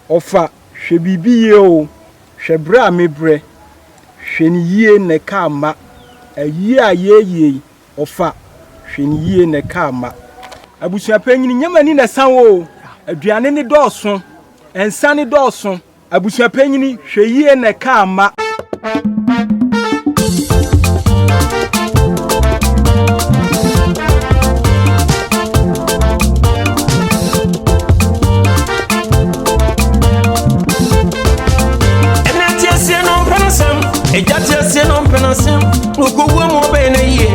ofa hwe bibiye o hwe bra mebre hwe ni yie ne ka ma ayi ayeye ofa hwe ni yie ne ka ma abusua panyini nyamani na san wo aduane ne dɔɔso ensa ne dɔɔso abusua panyini hwe yie ne ka ma Ejati no penasem ngokuwa mo be na ye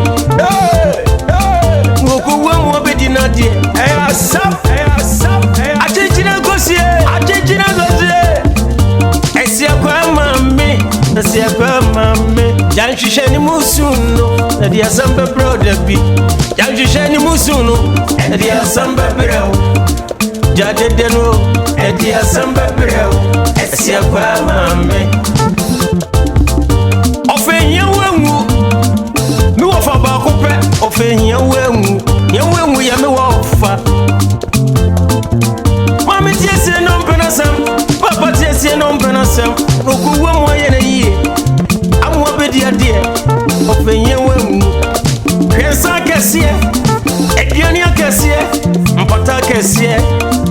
ngokuwa mo be dinadie asap ajejina gosie esia kwa mame janhwehwe ni musuno na dia samba brother bi janhwehwe ni musuno na dia samba brao jadede no dia samba brao esia kwa mame ofenya wengu mi wo fa ba ko pe ofenya wengu ya mi wo fa mami tiesie no mpenasam papa tiesie no mpenasam okuwa mo ye na yie amwo bedi ade ofenya wengu hwensa kese ediani akese mpata kese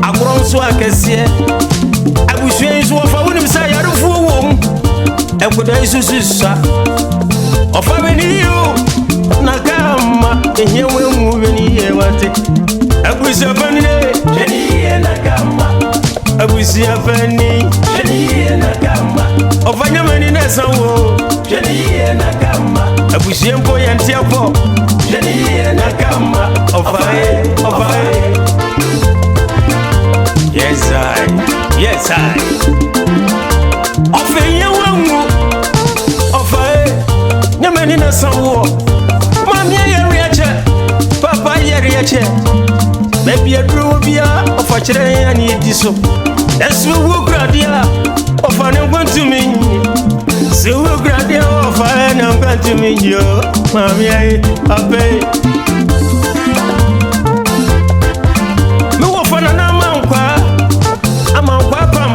agronso akese abusuan so fa woni bisa yarufu wo mu Ekuda isususa ofameniyo nakama enyewe mubeni yewate abusia fani jeniye nakama abusia fani jeniye nakama ofanya meni nesawo jeniye nakama abusia mpo yantiapo jeniye nakama ofae yes I ofenya wangu ofae nyamani na sawo mami yeriache papa yeriache baby adru bia ofachire ya ni ediso esu wo gradia ofane kwantumi se wo gradia ofane na kwantumi yo mami ai ape me wo fana na amankwa pam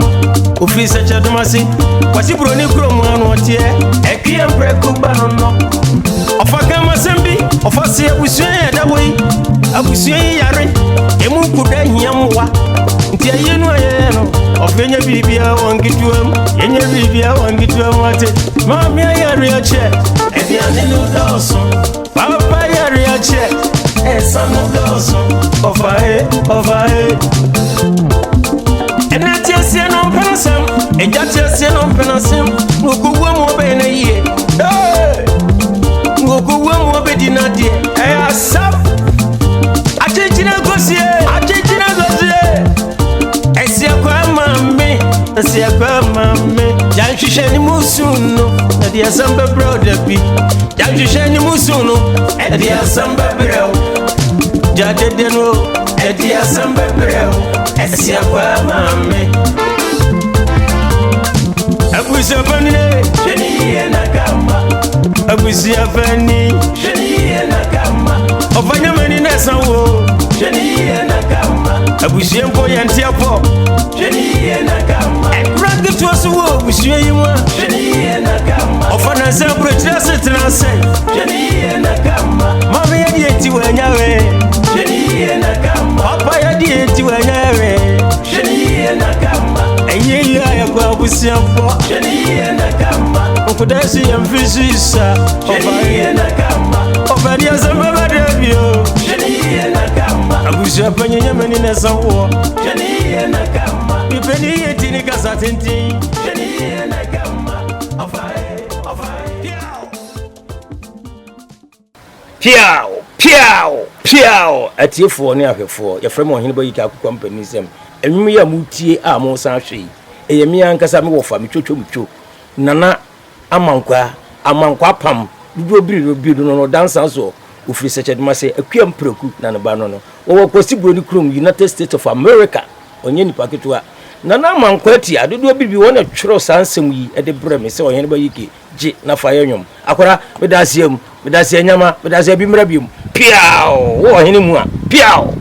ofisa chadumasi wasibro ni kuro mu anu otie ekie mpreku banono ofaka masembi ofase abusua ya dawoi abusua yare emu kuda hiamwa nti ayenu ayeno ofenya bibia wangituam yenye bibia wangituam ate mami yare ache ebiane no doso papa yare ache esano doso ofae enatiesie no penasem ejatiesie no penasem ngokuwa mo be na ye ngokuwa mo be dinadie asap ajejina gosie esia kwa mame janhwehwe ni musuno na dia samba brother bi janhwehwe ni musuno na dia samba brao jadede no dia samba brao esia kwa mame abusia fani jeniye nakama abusia fani jeniye nakama ofanya meni nesawo jeniye nakama abusia mpo yantiapo jeniye nakama rangi tuosuwo abusia yimwa jeniye nakama ofana zebro trase jeniye nakama mama yadi enti wanyawe jeniye nakama papa yadi enti wanyawe jeniye nakama enye ya kwa abusia mpo jeniye nakama okudasi yamfisisa jeniye nakama ofadia zamba badabio jeniye nakama abusia panyenya meni nesawo jeniye nakama ipeni yetini kasatenti jeniye nakama ofae piao atiefo ne ahwefo ya frem Oheneba EK akwampanisem enwum ya mutie a mo san hwe eyemi ankasa me wofa me twotwo nana amankwa pam dudu obiri no dansa so ofiri secheduma se akua mpreku na ne ba no wo kwasi bro ni krom United States of America onye nipa ketua nana amankwa ti adudu obiri wona tworo sansem yi ede breme se Oheneba EK ji na fa yenwom akora medase nyama medase bi mra biom piao wo Ohene mu a piao